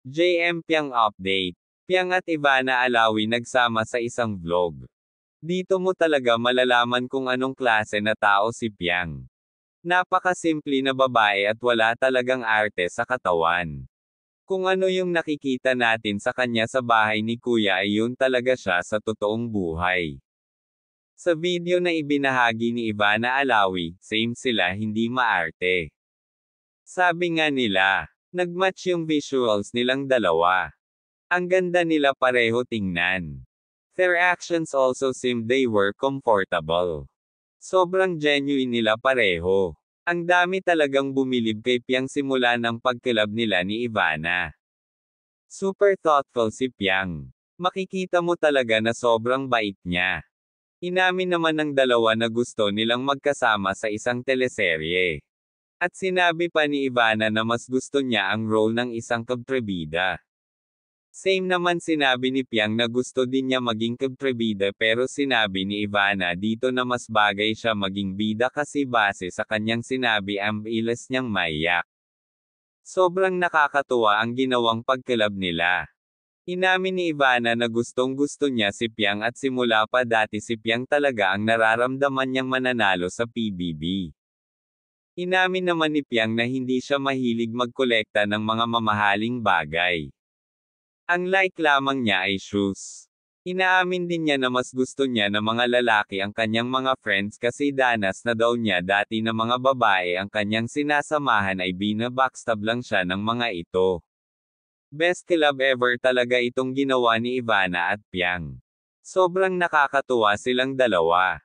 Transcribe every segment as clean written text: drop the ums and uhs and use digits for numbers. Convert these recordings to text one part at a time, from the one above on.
JM Piang Update. Piang at Ivana Alawi nagsama sa isang vlog. Dito mo talaga malalaman kung anong klase na tao si Piang. Napakasimple na babae at wala talagang arte sa katawan. Kung ano yung nakikita natin sa kanya sa bahay ni Kuya ay yun talaga siya sa totoong buhay. Sa video na ibinahagi ni Ivana Alawi, same sila hindi maarte. Sabi nga nila, nagmatch yung visuals nilang dalawa. Ang ganda nila pareho tingnan. Their actions also seemed they were comfortable. Sobrang genuine nila pareho. Ang dami talagang bumilib kay Piang simula ng pagkilab nila ni Ivana. Super thoughtful si Piang. Makikita mo talaga na sobrang bait niya. Inamin naman ng dalawa na gusto nilang magkasama sa isang teleserye. At sinabi pa ni Ivana na mas gusto niya ang role ng isang kabtrebida. Same naman sinabi ni Piang na gusto din niya maging kabtrebida pero sinabi ni Ivana dito na mas bagay siya maging bida kasi base sa kanyang sinabi ang bilis niyang maiyak. Sobrang nakakatuwa ang ginawang pagkalab nila. Inamin ni Ivana na gustong-gusto niya si Piang at simula pa dati si Piang talaga ang nararamdaman niyang mananalo sa PBB. Inamin naman ni Piang na hindi siya mahilig magkolekta ng mga mamahaling bagay. Ang like lamang niya ay shoes. Inaamin din niya na mas gusto niya na mga lalaki ang kanyang mga friends kasi danas na daw niya dati na mga babae ang kanyang sinasamahan ay binabackstab lang siya ng mga ito. Best collab ever talaga itong ginawa ni Ivana at Piang. Sobrang nakakatuwa silang dalawa.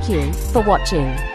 Thank you for watching.